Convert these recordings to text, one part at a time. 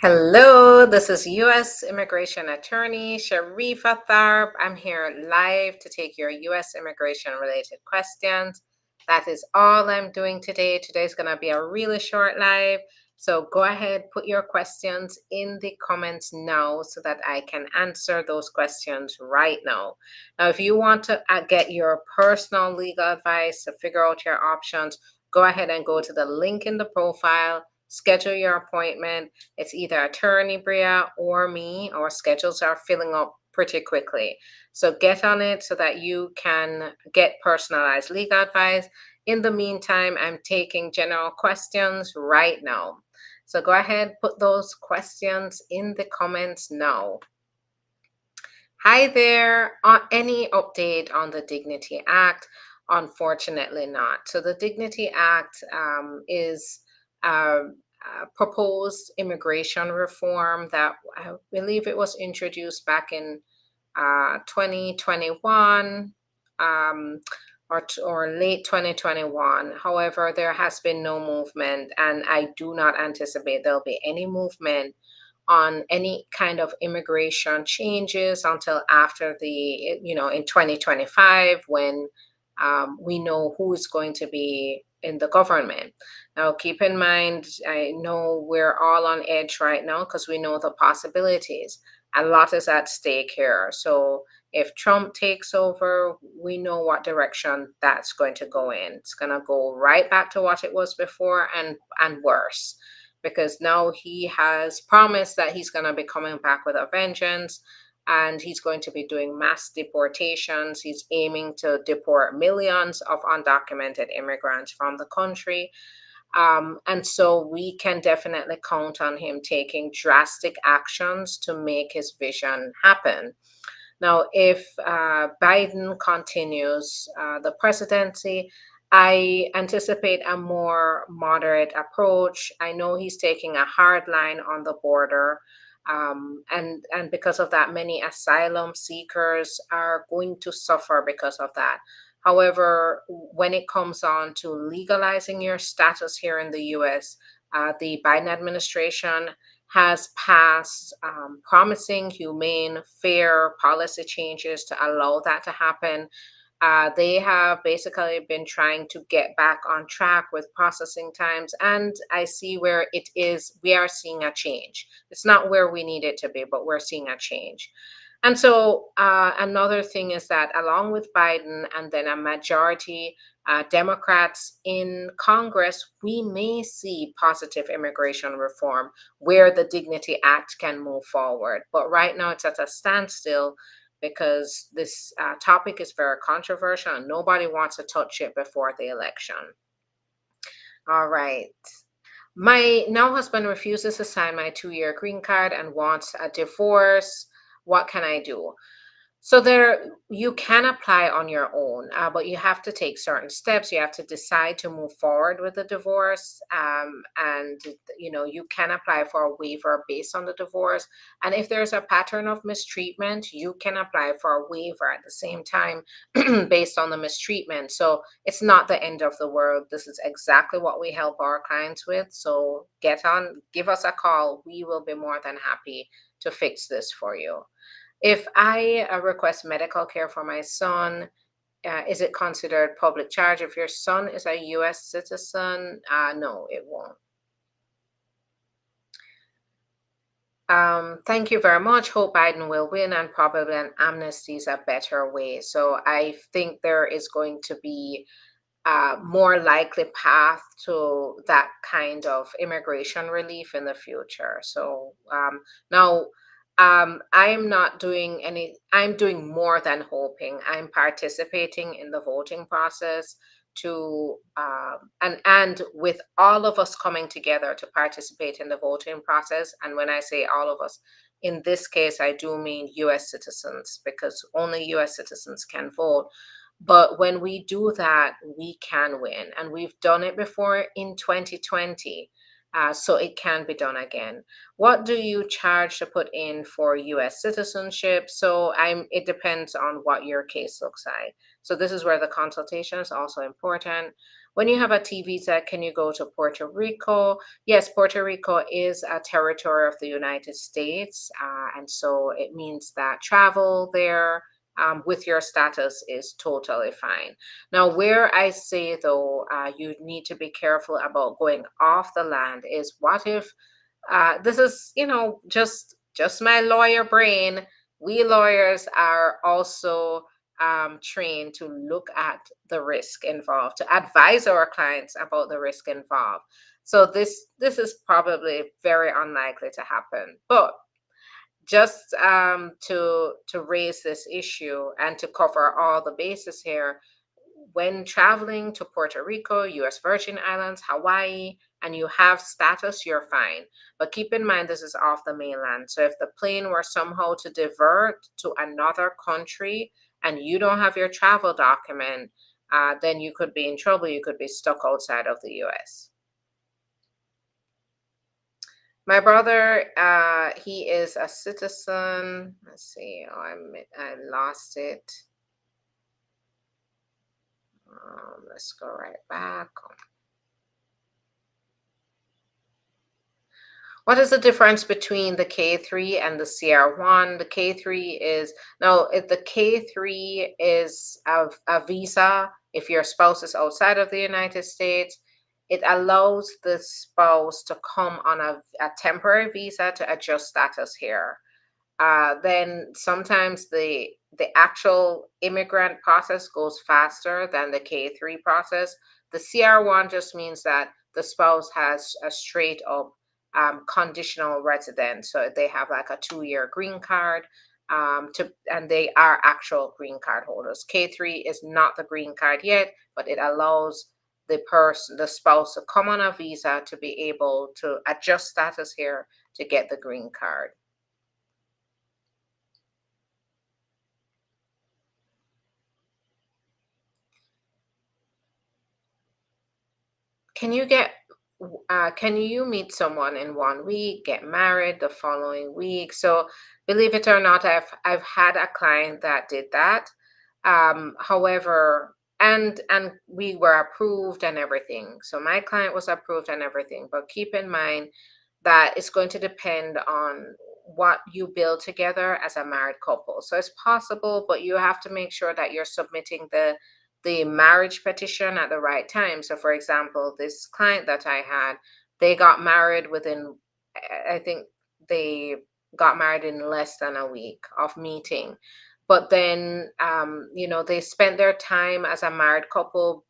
Hello, this is U.S. Immigration Attorney Sharifa Tharpe. I'm here live to take your U.S. immigration related questions. That is all I'm doing today. Today's going to be a really short live. So go ahead, put your questions in the comments now so that I can answer those questions right now. Now, if you want to get your personal legal advice to figure out your options, go ahead and go to the link in the profile, schedule your appointment. It's either Attorney Bria or me. Our schedules are filling up pretty quickly. So get on it so that you can get personalized legal advice. In the meantime, I'm taking general questions right now. So go ahead, put those questions in the comments now. Hi there. Any update on the Dignity Act? Unfortunately, not. So the Dignity Act is proposed immigration reform that I believe it was introduced back in 2021 or late 2021. However, there has been no movement, and I do not anticipate there'll be any movement on any kind of immigration changes until after in 2025 when we know who is going to be in the government. Now, keep in mind, I know we're all on edge right now because we know the possibilities. A lot is at stake here. So if Trump takes over, we know what direction that's going to go in. It's going to go right back to what it was before and worse, because now he has promised that he's going to be coming back with a vengeance and he's going to be doing mass deportations. He's aiming to deport millions of undocumented immigrants from the country. And so we can definitely count on him taking drastic actions to make his vision happen. Now, if Biden continues the presidency, I anticipate a more moderate approach. I know he's taking a hard line on the border. And because of that, many asylum seekers are going to suffer because of that. However, when it comes on to legalizing your status here in the US, the Biden administration has passed promising, humane, fair policy changes to allow that to happen. They have basically been trying to get back on track with processing times, and I see where it is. We are seeing a change. It's not where we need it to be, but we're seeing a change. And so another thing is that along with Biden and then a majority Democrats in Congress, we may see positive immigration reform where the Dignity Act can move forward. But right now it's at a standstill because this topic is very controversial and nobody wants to touch it before the election. All right. My now husband refuses to sign my 2-year green card and wants a divorce. What can I do? So there, you can apply on your own, but you have to take certain steps. You have to decide to move forward with the divorce, and you can apply for a waiver based on the divorce. And if there's a pattern of mistreatment, you can apply for a waiver at the same time based on the mistreatment. So it's not the end of the world. This is exactly what we help our clients with. So get on, give us a call. We will be more than happy to fix this for you. If I request medical care for my son, is it considered public charge? If your son is a U.S. citizen, no, it won't. Thank you very much. Hope Biden will win, and probably an amnesty is a better way. So I think there is going to be a more likely path to that kind of immigration relief in the future. So now I'm not doing I'm doing more than hoping. I'm participating in the voting process to and with all of us coming together to participate in the voting process. And when I say all of us, in this case, I do mean US citizens, because only US citizens can vote. But when we do that, we can win. And we've done it before in 2020. So it can be done again. What do you charge to put in for US citizenship? So it depends on what your case looks like. So this is where the consultation is also important. When you have a T visa, can you go to Puerto Rico? Yes, Puerto Rico is a territory of the United States, and so it means that travel there with your status is totally fine. Now, where I say though, you need to be careful about going off the land is what if this is, just my lawyer brain. We lawyers are also trained to look at the risk involved, to advise our clients about the risk involved. So this is probably very unlikely to happen, but just to raise this issue and to cover all the bases here, when traveling to Puerto Rico, US Virgin Islands, Hawaii, and you have status, you're fine. But keep in mind, this is off the mainland. So if the plane were somehow to divert to another country and you don't have your travel document, then you could be in trouble. You could be stuck outside of the US. My brother, he is a citizen. Let's see. Oh, I lost it. Let's go right back. What is the difference between the K3 and the CR1? The K3 is no, if the K3 is a visa, if your spouse is outside of the United States, it allows the spouse to come on a temporary visa to adjust status here. Then sometimes the actual immigrant process goes faster than the K3 process. The CR1 just means that the spouse has a straight up conditional residence, so they have like a 2-year green card. And they are actual green card holders. K3 is not the green card yet, but it allows the spouse to come on a visa to be able to adjust status here to get the green card. Can you get can you meet someone in 1 week, get married the following week? So believe it or not, I've had a client that did that. However, and we were approved and everything. So my client was approved and everything. But keep in mind that it's going to depend on what you build together as a married couple. So it's possible, but you have to make sure that you're submitting the marriage petition at the right time. So for example, this client that I had, they got married within, I think they got married in less than a week of meeting. But then, they spent their time as a married couple,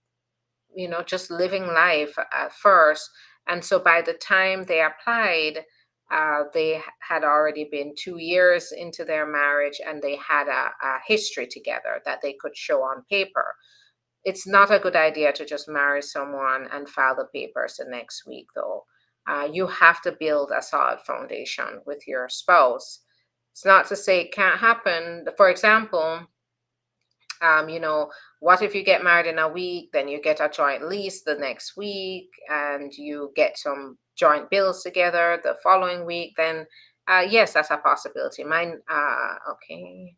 just living life at first. And so by the time they applied, they had already been 2 years into their marriage and they had a history together that they could show on paper. It's not a good idea to just marry someone and file the papers the next week, though. You have to build a solid foundation with your spouse. It's not to say it can't happen. For example, um, you know, what if you get married in a week, then you get a joint lease the next week, and you get some joint bills together the following week? Then, yes, that's a possibility. Okay.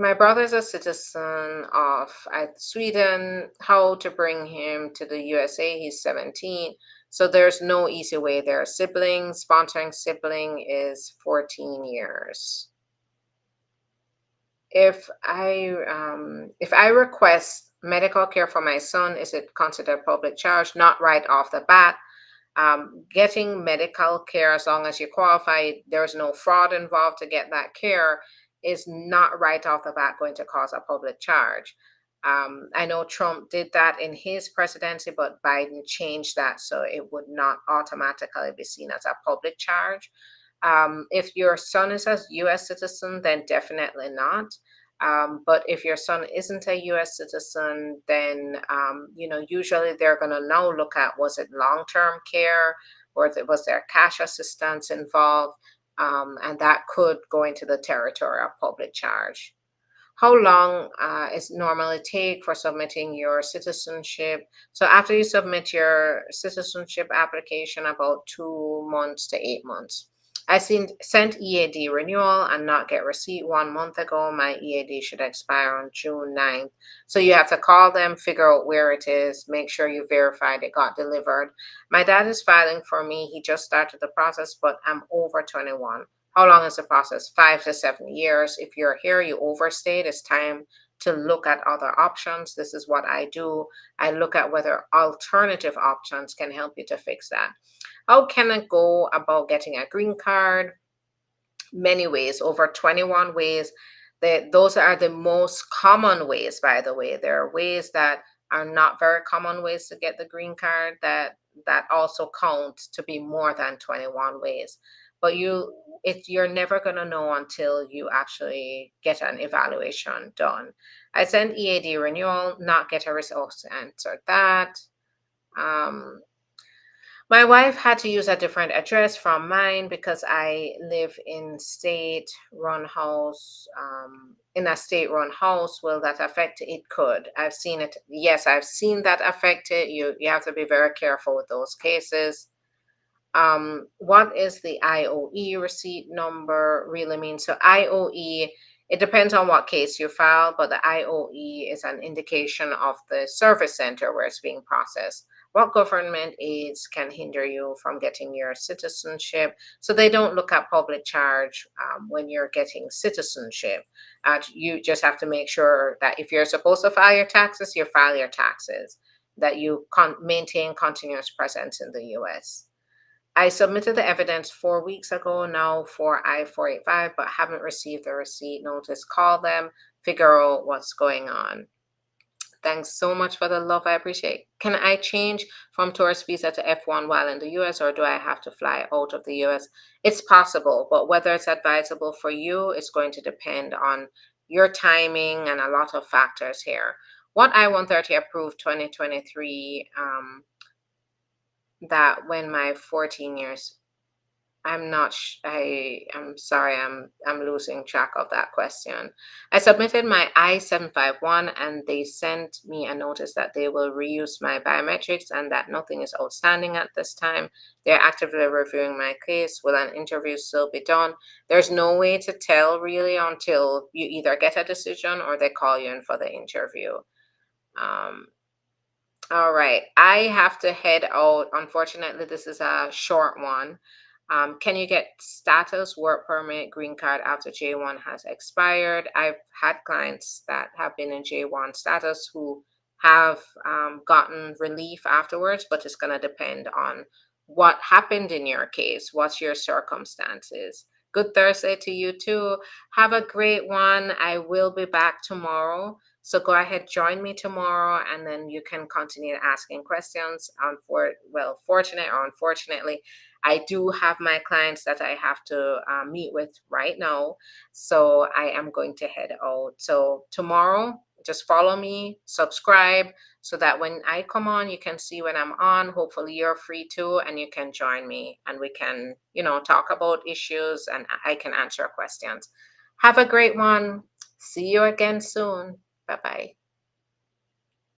My brother's a citizen of Sweden. How to bring him to the USA? He's 17. So there's no easy way there. Siblings, sponsoring sibling is 14 years. If I request medical care for my son, is it considered public charge? Not right off the bat. Getting medical care, as long as you qualify, there's no fraud involved to get that care, is not right off the bat going to cause a public charge. I know Trump did that in his presidency, but Biden changed that so it would not automatically be seen as a public charge. If your son is a US citizen, then definitely not. But if your son isn't a US citizen, then usually they're going to now look at, was it long-term care, or was there cash assistance involved, and that could go into the territory of public charge. How long is normally take for submitting your citizenship? So after you submit your citizenship application, about 2 months to 8 months. Sent EAD renewal and not get receipt 1 month ago. My EAD should expire on June 9th. So you have to call them, figure out where it is, make sure you verified it got delivered. My dad is filing for me. He just started the process, but I'm over 21. How long is the process? 5 to 7 years. If you're here, you overstayed, it's time to look at other options. This is what I do. I look at whether alternative options can help you to fix that. How can I go about getting a green card? Many ways, over 21 ways. Those are the most common ways, by the way. There are ways that are not very common ways to get the green card that also count to be more than 21 ways. But you're never going to know until you actually get an evaluation done. I sent EAD renewal, not get a result to answer that. Um, my wife had to use a different address from mine because I live in a state-run house. Will that affect it? It could. I've seen it. Yes, I've seen that affect it. You have to be very careful with those cases. What is the IOE receipt number really mean? So IOE, it depends on what case you file, but the IOE is an indication of the service center where it's being processed. What government aids can hinder you from getting your citizenship? So they don't look at public charge when you're getting citizenship. You just have to make sure that if you're supposed to file your taxes, you file your taxes, that you maintain continuous presence in the US. I submitted the evidence 4 weeks ago now for I-485, but haven't received the receipt notice. Call them, figure out what's going on. Thanks so much for the love. I appreciate. Can I change from tourist visa to F1 while in the US, or do I have to fly out of the US? It's possible, but whether it's advisable for you is going to depend on your timing and a lot of factors here. What I-130 approved 2023, that when my 14 years, I'm sorry, I'm losing track of that question. I submitted my I-751 and they sent me a notice that they will reuse my biometrics and that nothing is outstanding at this time. They're actively reviewing my case. Will an interview still be done? There's no way to tell really until you either get a decision or they call you in for the interview. Um, all right, I have to head out. Unfortunately, this is a short one. Can you get status work permit green card after J1 has expired? I've had clients that have been in J1 status who have gotten relief afterwards, but it's going to depend on what happened in your case. What's your circumstances? Good Thursday to you too. Have a great one. I will be back tomorrow. So go ahead, join me tomorrow, and then you can continue asking questions. Fortunate or unfortunately, I do have my clients that I have to meet with right now. So I am going to head out. So tomorrow, just follow me, subscribe, so that when I come on, you can see when I'm on. Hopefully you're free too, and you can join me and we can, talk about issues and I can answer questions. Have a great one. See you again soon. Bye bye.